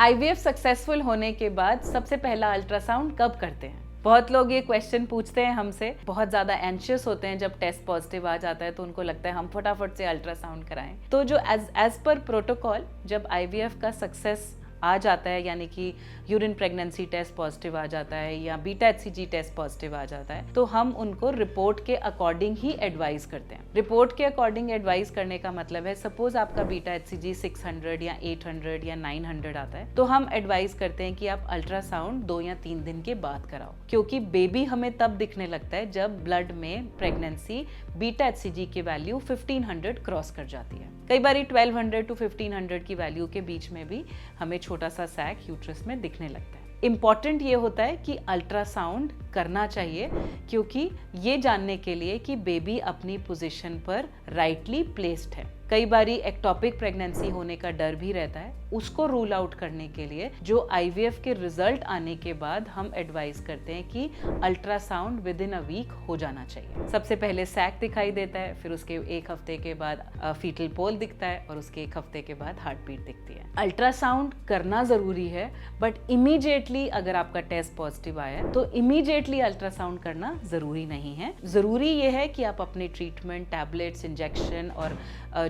IVF successful होने के बाद सबसे पहला अल्ट्रासाउंड कब करते हैं? बहुत लोग ये क्वेश्चन पूछते हैं हमसे, बहुत ज़्यादा एंशियस होते हैं जब टेस्ट पॉजिटिव आ जाता है तो उनको लगता है हम फटाफट से अल्ट्रासाउंड कराएं। तो जो एज पर प्रोटोकॉल जब आईवीएफ का सक्सेस आ जाता है, यानी कि यूरिन प्रेगनेंसी टेस्ट पॉजिटिव आ जाता है या बीटा एचसीजी टेस्ट पॉजिटिव आ जाता है, तो हम उनको रिपोर्ट के अकॉर्डिंग ही एडवाइस करते हैं। रिपोर्ट के अकॉर्डिंग एडवाइस करने का मतलब है, सपोज आपका बीटा एचसीजी 600 या 800 या 900 आता है, तो हम एडवाइस करते हैं कि आप अल्ट्रासाउंड 2 या 3 दिन के बाद कराओ, क्योंकि बेबी हमें तब दिखने लगता है जब ब्लड में प्रेगनेंसी बीटा एचसीजी की वैल्यू 1500 क्रॉस कर जाती है। कई बार 1200 to 1500 की वैल्यू के बीच में भी हमें छोटा सा सैक यूट्रस में दिखने लगता है। इम्पॉर्टेंट ये होता है कि अल्ट्रासाउंड करना चाहिए, क्योंकि ये जानने के लिए कि बेबी अपनी पोजीशन पर राइटली प्लेस्ड है। कई बारी एक्टोपिक प्रेगनेंसी होने का डर भी रहता है, उसको रूल आउट करने के लिए जो आईवीएफ के रिजल्ट आने के बाद हम एडवाइस करते हैं कि ultrasound within a week हो जाना चाहिए। सबसे पहले सैक दिखाई देता है, फिर उसके 1 हफ्ते के बाद फीटल पोल दिखता है और उसके 1 हफ्ते के बाद हार्ट बीट दिखती है। अल्ट्रासाउंड करना जरूरी है, बट इमीडिएटली अगर आपका टेस्ट पॉजिटिव आया है तो इमीडिएटली अल्ट्रासाउंड करना जरूरी नहीं है। जरूरी ये है कि आप अपने ट्रीटमेंट, टैबलेट्स, इंजेक्शन और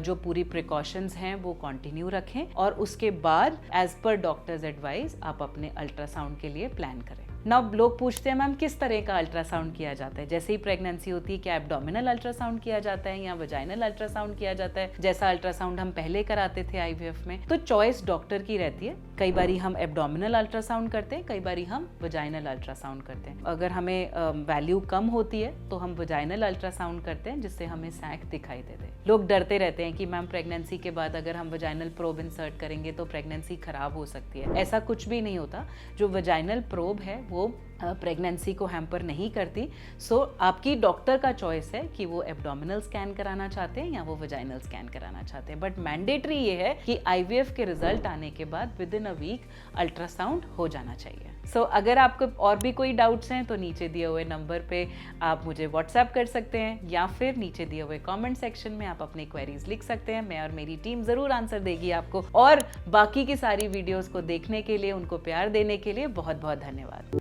जो पूरी प्रिकॉशंस हैं वो कंटिन्यू रखें और उसके बाद एज पर डॉक्टर्स एडवाइस आप अपने अल्ट्रासाउंड के लिए प्लान करें। नाउ लोग पूछते हैं मैम किस तरह का अल्ट्रासाउंड किया जाता है? जैसे ही प्रेगनेंसी होती है क्या एब्डोमिनल अल्ट्रासाउंड किया जाता है या वजाइनल अल्ट्रासाउंड किया जाता है, जैसा अल्ट्रासाउंड हम पहले कराते थे आईवीएफ में? तो चॉइस डॉक्टर की रहती है। कई बारी हम एब्डोमिनल अल्ट्रासाउंड करते हैं, कई बारी हम वजाइनल अल्ट्रासाउंड करते हैं। अगर हमें वैल्यू कम होती है तो हम वजाइनल अल्ट्रासाउंड करते हैं, जिससे हमें सैक दिखाई देते। लोग डरते रहते हैं कि मैम प्रेगनेंसी के बाद अगर हम वजाइनल प्रोब इंसर्ट करेंगे तो प्रेगनेंसी खराब हो सकती है। ऐसा कुछ भी नहीं होता। जो वजाइनल प्रोब है वो प्रेगनेंसी को हैम्पर नहीं करती। सो आपकी डॉक्टर का चॉइस है कि वो एब्डोमिनल स्कैन कराना चाहते हैं या वो वजाइनल स्कैन कराना चाहते हैं, बट मैंडेटरी ये है कि आईवीएफ के रिजल्ट आने के बाद within a week ultrasound हो जाना चाहिए। सो अगर आपको और भी कोई डाउट्स हैं तो नीचे दिए हुए नंबर पे आप मुझे व्हाट्सएप कर सकते हैं या फिर नीचे दिए हुए कमेंट सेक्शन में आप अपने क्वेरीज लिख सकते हैं। मैं और मेरी टीम ज़रूर आंसर देगी आपको। और बाकी की सारी वीडियोस को देखने के लिए, उनको प्यार देने के लिए बहुत बहुत धन्यवाद।